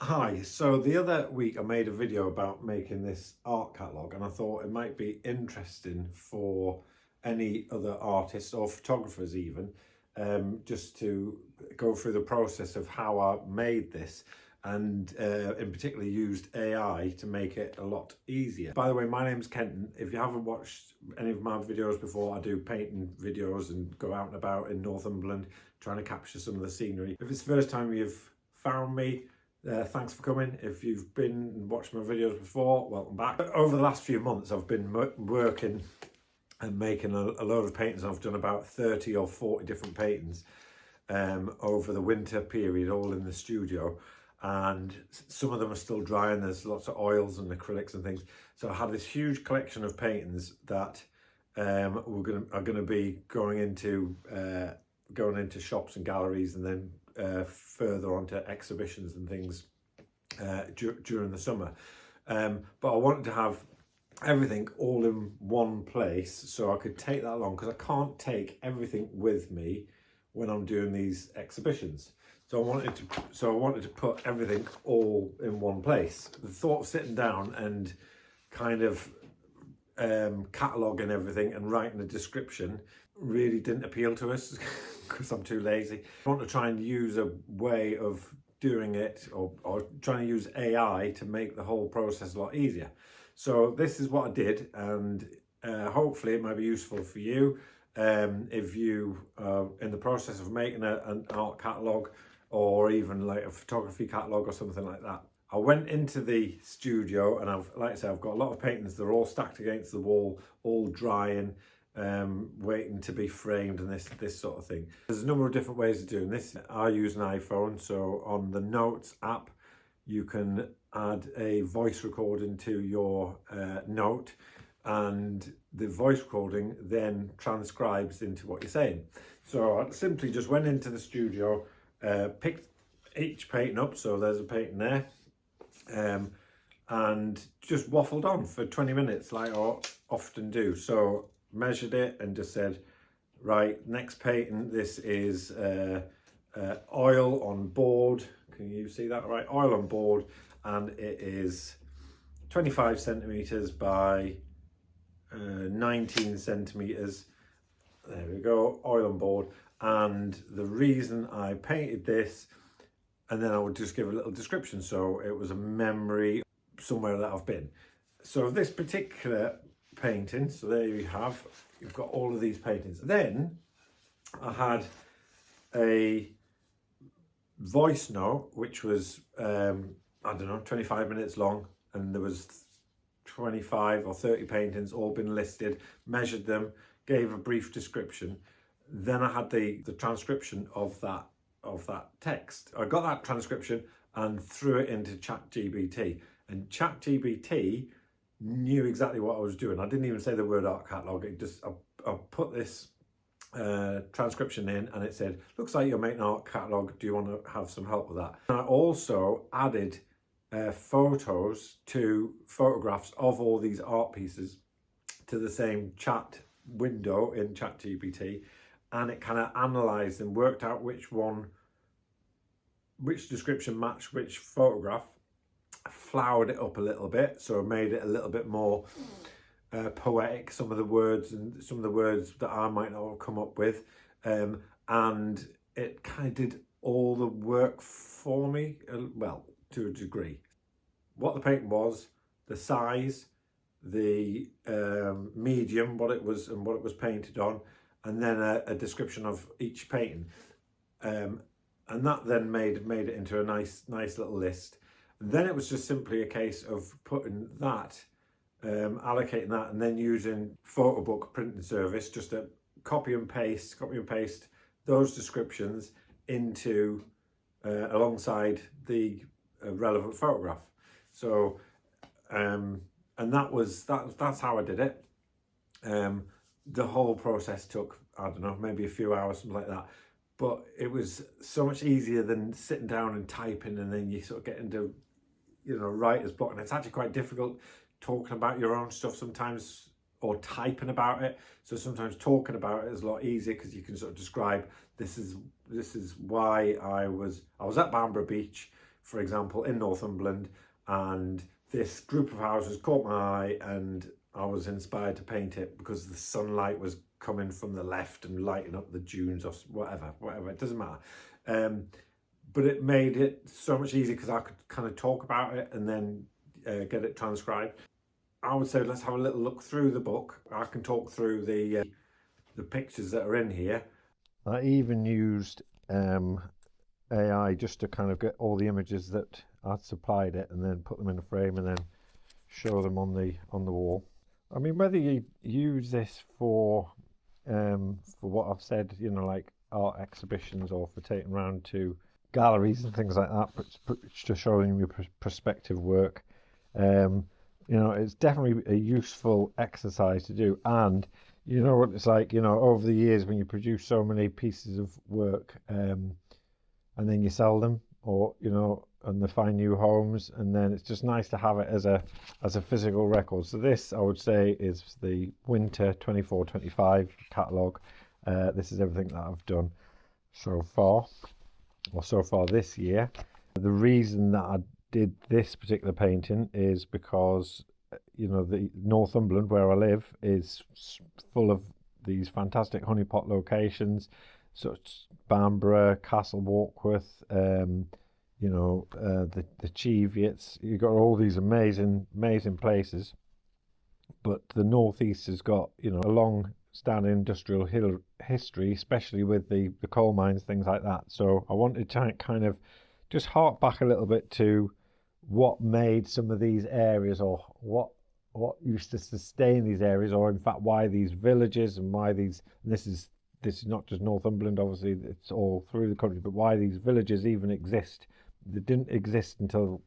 Hi, so the other week I made a video about making this art catalogue and I thought it might be interesting for any other artists or photographers even, just to go through the process of how I made this and in particular used AI to make it a lot easier. By the way, my name's Kenton. If you haven't watched any of my videos before, I do painting videos and go out and about in Northumberland trying to capture some of the scenery. If it's the first time you've found me, thanks for coming. If you've been and watched my videos before, welcome back. Over the last few months I've been working and making a load of paintings. I've done about 30 or 40 different paintings over the winter period, all in the studio, and some of them are still drying. There's lots of oils and acrylics and things, so I had this huge collection of paintings that are going to be going into shops and galleries, and then further on to exhibitions and things during the summer. But I wanted to have everything all in one place so I could take that along, because I can't take everything with me when I'm doing these exhibitions. So I wanted to put everything all in one place. The thought of sitting down and kind of cataloguing everything and writing a description really didn't appeal to us because I'm too lazy. I want to try and use a way of doing it, or trying to use AI to make the whole process a lot easier. So this is what I did, and hopefully it might be useful for you if you are in the process of making an art catalogue, or even like a photography catalogue or something like that. I went into the studio and like I said, I've got a lot of paintings. They're all stacked against the wall, all drying, waiting to be framed, and this sort of thing. There's a number of different ways of doing this. I use an iPhone, so on the Notes app you can add a voice recording to your note, and the voice recording then transcribes into what you're saying. So I simply just went into the studio, picked each painting up, so there's a painting there, and just waffled on for 20 minutes like I often do. So measured it and just said, right, next painting, this is oil on board. Can you see that? Right, oil on board, and it is 25 centimeters by 19 centimeters. There we go, oil on board. And the reason I painted this, and then I would just give a little description, so it was a memory somewhere that I've been. So this particular painting, so there you have, you've got all of these paintings. Then I had a voice note which was I don't know, 25 minutes long, and there was 25 or 30 paintings, all been listed, measured them, gave a brief description. Then I had the transcription of that text. I got that transcription and threw it into ChatGPT, and ChatGPT knew exactly what I was doing. I didn't even say the word art catalogue. It just I put this transcription in, and it said, looks like you're making an art catalogue, do you want to have some help with that? And I also added photographs of all these art pieces to the same chat window in ChatGPT, and it kind of analysed and worked out which description matched which photograph, flowered it up a little bit, so made it a little bit more poetic, some of the words that I might not have come up with, and it kind of did all the work for me, well, to a degree. What the painting was, the size, the medium, what it was and what it was painted on, and then a description of each painting, and that then made it into a nice little list. And then it was just simply a case of putting that, allocating that, and then using PhotoBook printing service just to copy and paste those descriptions into alongside the relevant photograph. So and that's how I did it. The whole process took, I don't know, maybe a few hours, something like that, but it was so much easier than sitting down and typing, and then you sort of get into, writer's block. And it's actually quite difficult talking about your own stuff sometimes, or typing about it. So sometimes talking about it is a lot easier, because you can sort of describe, this is why I was at Bamborough Beach for example, in Northumberland, and this group of houses caught my eye, and I was inspired to paint it because the sunlight was coming from the left and lighting up the dunes or whatever, it doesn't matter. But it made it so much easier because I could kind of talk about it and then get it transcribed. I would say let's have a little look through the book. I can talk through the pictures that are in here. I even used AI just to kind of get all the images that I'd supplied it and then put them in a frame and then show them on the wall. I mean, whether you use this for what I've said, you know, like art exhibitions, or for taking around to galleries and things like that, but to showing your prospective work, you know, it's definitely a useful exercise to do. And you know what it's like, you know, over the years when you produce so many pieces of work, and then you sell them, or you know, and they find new homes, and then it's just nice to have it as a physical record. So this, I would say, is the winter 24-25 catalogue. This is everything that I've done so far this year. The reason that I did this particular painting is because, you know, the Northumberland where I live is full of these fantastic honeypot locations, such as Bamborough, Castle Warkworth, you know, the Cheviots. You've got all these amazing places, but the northeast has got, you know, a long standing industrial history, especially with the coal mines, things like that. So I wanted to kind of just hark back a little bit to what made some of these areas, or what used to sustain these areas, or in fact why these villages and why these, and this is not just Northumberland, obviously it's all through the country, but why these villages even exist. They didn't exist until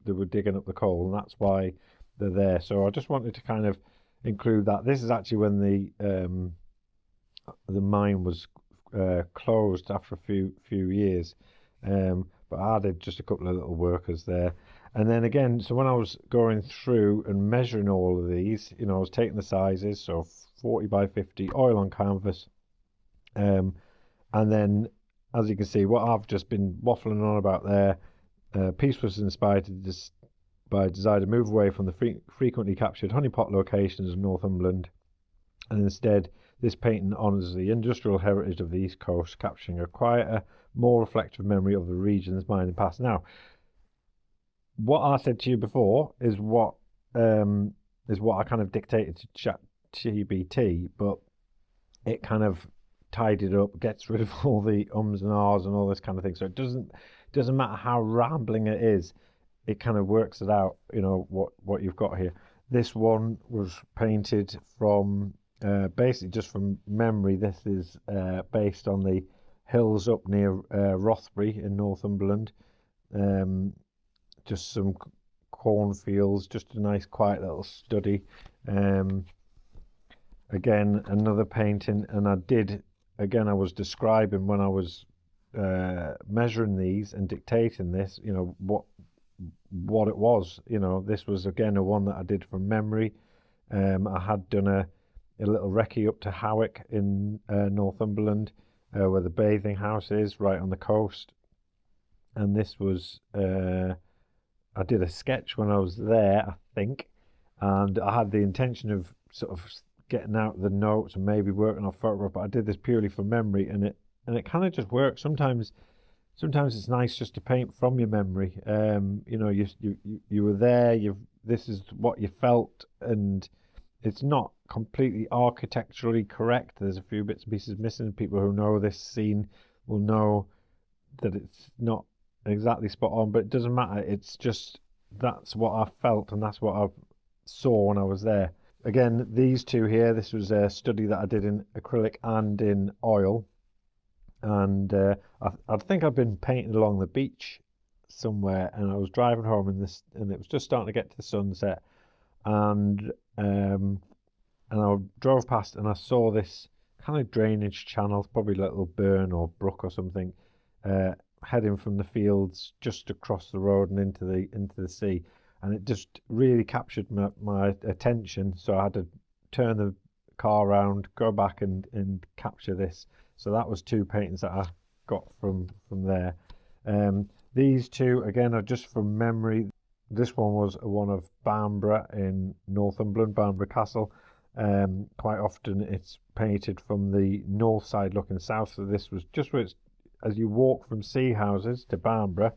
they were digging up the coal, and that's why they're there. So I just wanted to kind of include that. This is actually when the mine was closed after a few years, but I added just a couple of little workers there. And then again, so when I was going through and measuring all of these, you know, I was taking the sizes, so 40 by 50 oil on canvas, and then, as you can see, what I've just been waffling on about there, piece was inspired by a desire to move away from the frequently captured honeypot locations of Northumberland, and instead this painting honours the industrial heritage of the East Coast, capturing a quieter, more reflective memory of the region's mining past. Now, what I said to you before is what I kind of dictated to ChatGPT, but it kind of tidied up, gets rid of all the ums and ahs and all this kind of thing. So it doesn't matter how rambling it is, it kind of works it out, you know, what you've got here. This one was painted from basically just from memory. This is based on the hills up near Rothbury in Northumberland. Just some cornfields, just a nice quiet little study. Again, another painting, and I was describing when I was measuring these and dictating this, you know, what it was. You know, this was again a one that I did from memory. I had done a little recce up to Howick in Northumberland, where the bathing house is, right on the coast. And this was I did a sketch when I was there, I think, and I had the intention of sort of getting out the notes and maybe working on photograph, but I did this purely from memory, and it kind of just works. Sometimes it's nice just to paint from your memory. You know, you were there, this is what you felt, and it's not completely architecturally correct. There's a few bits and pieces missing. People who know this scene will know that it's not exactly spot on, but it doesn't matter. It's just, that's what I felt, and that's what I saw when I was there. Again, these two here, this was a study that I did in acrylic and in oil, and I think I've been painting along the beach somewhere, and I was driving home and it was just starting to get to the sunset, and I drove past and I saw this kind of drainage channel, probably a little burn or brook or something, heading from the fields just across the road and into the sea, and it just really captured my attention. So I had to turn the car around, go back and capture this. So that was two paintings that I got from there. These two, again, are just from memory. This one was one of Bamborough in Northumberland, Bamborough Castle. Quite often it's painted from the north side looking south, so this was just where it's, as you walk from Sea Houses to Bamborough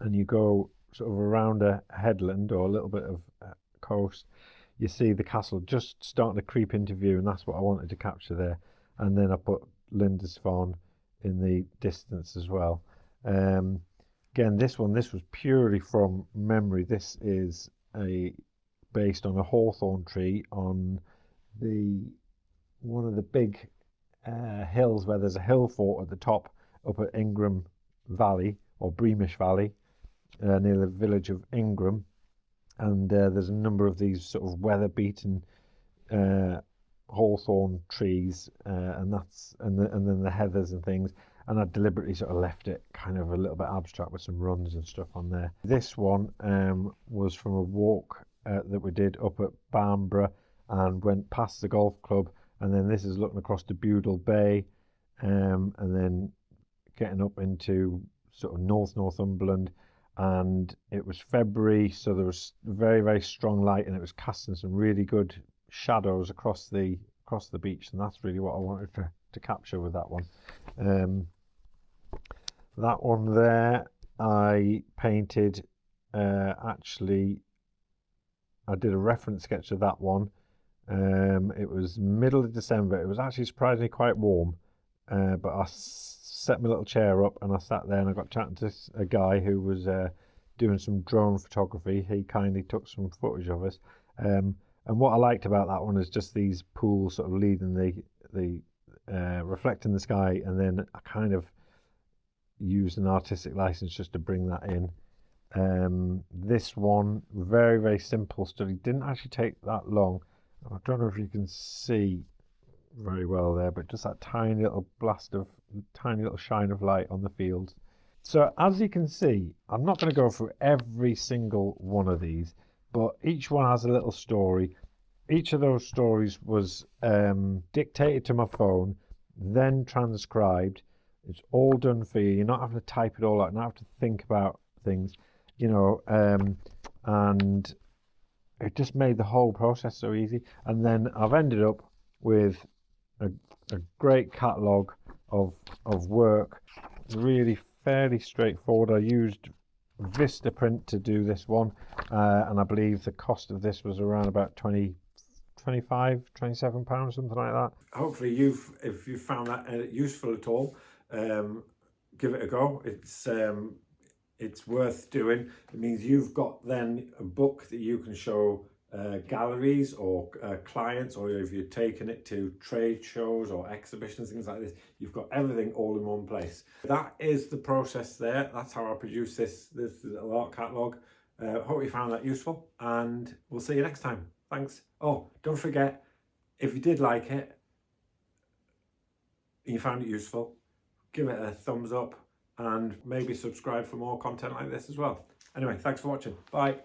and you go sort of around a headland or a little bit of coast, you see the castle just starting to creep into view, and that's what I wanted to capture there. And then I put Lindisfarne in the distance as well. Again, this was purely from memory. This is based on a hawthorn tree on one of the big hills where there's a hill fort at the top up at Ingram Valley or Breamish Valley, near the village of Ingram. And there's a number of these sort of weather-beaten hawthorn trees, and then the heathers and things. And I deliberately sort of left it kind of a little bit abstract with some runs and stuff on there. This one was from a walk that we did up at Bamborough and went past the golf club, and then this is looking across to Budle Bay, and then getting up into sort of Northumberland. And it was February, so there was very, very strong light, and it was casting some really good shadows across the beach, and that's really what I wanted to capture with that one. That one there I painted, actually I did a reference sketch of that one. It was middle of December. It was actually surprisingly quite warm, but I set my little chair up and I sat there and I got chatting to a guy who was doing some drone photography. He kindly took some footage of us, and what I liked about that one is just these pools sort of leading the reflecting the sky, and then I kind of used an artistic license just to bring that in. This one, very, very simple study, didn't actually take that long. I don't know if you can see very well there, but just that tiny little tiny little shine of light on the fields. So as you can see, I'm not going to go through every single one of these, but each one has a little story. Each of those stories was dictated to my phone, then transcribed. It's all done for you. You're not having to type it all out, not have to think about things, you know, and it just made the whole process so easy. And then I've ended up with a great catalogue of work, really fairly straightforward. I used Vistaprint to do this one, and I believe the cost of this was around about £27, something like that. Hopefully if you found that useful at all, give it a go. It's worth doing. It means you've got then a book that you can show galleries or clients, or if you're taking it to trade shows or exhibitions, things like this, you've got everything all in one place. That is the process there. That's how I produce this little art catalogue. Hope you found that useful, and we'll see you next time. Thanks. Oh, don't forget, if you did like it and you found it useful, give it a thumbs up and maybe subscribe for more content like this as well. Anyway, thanks for watching. Bye.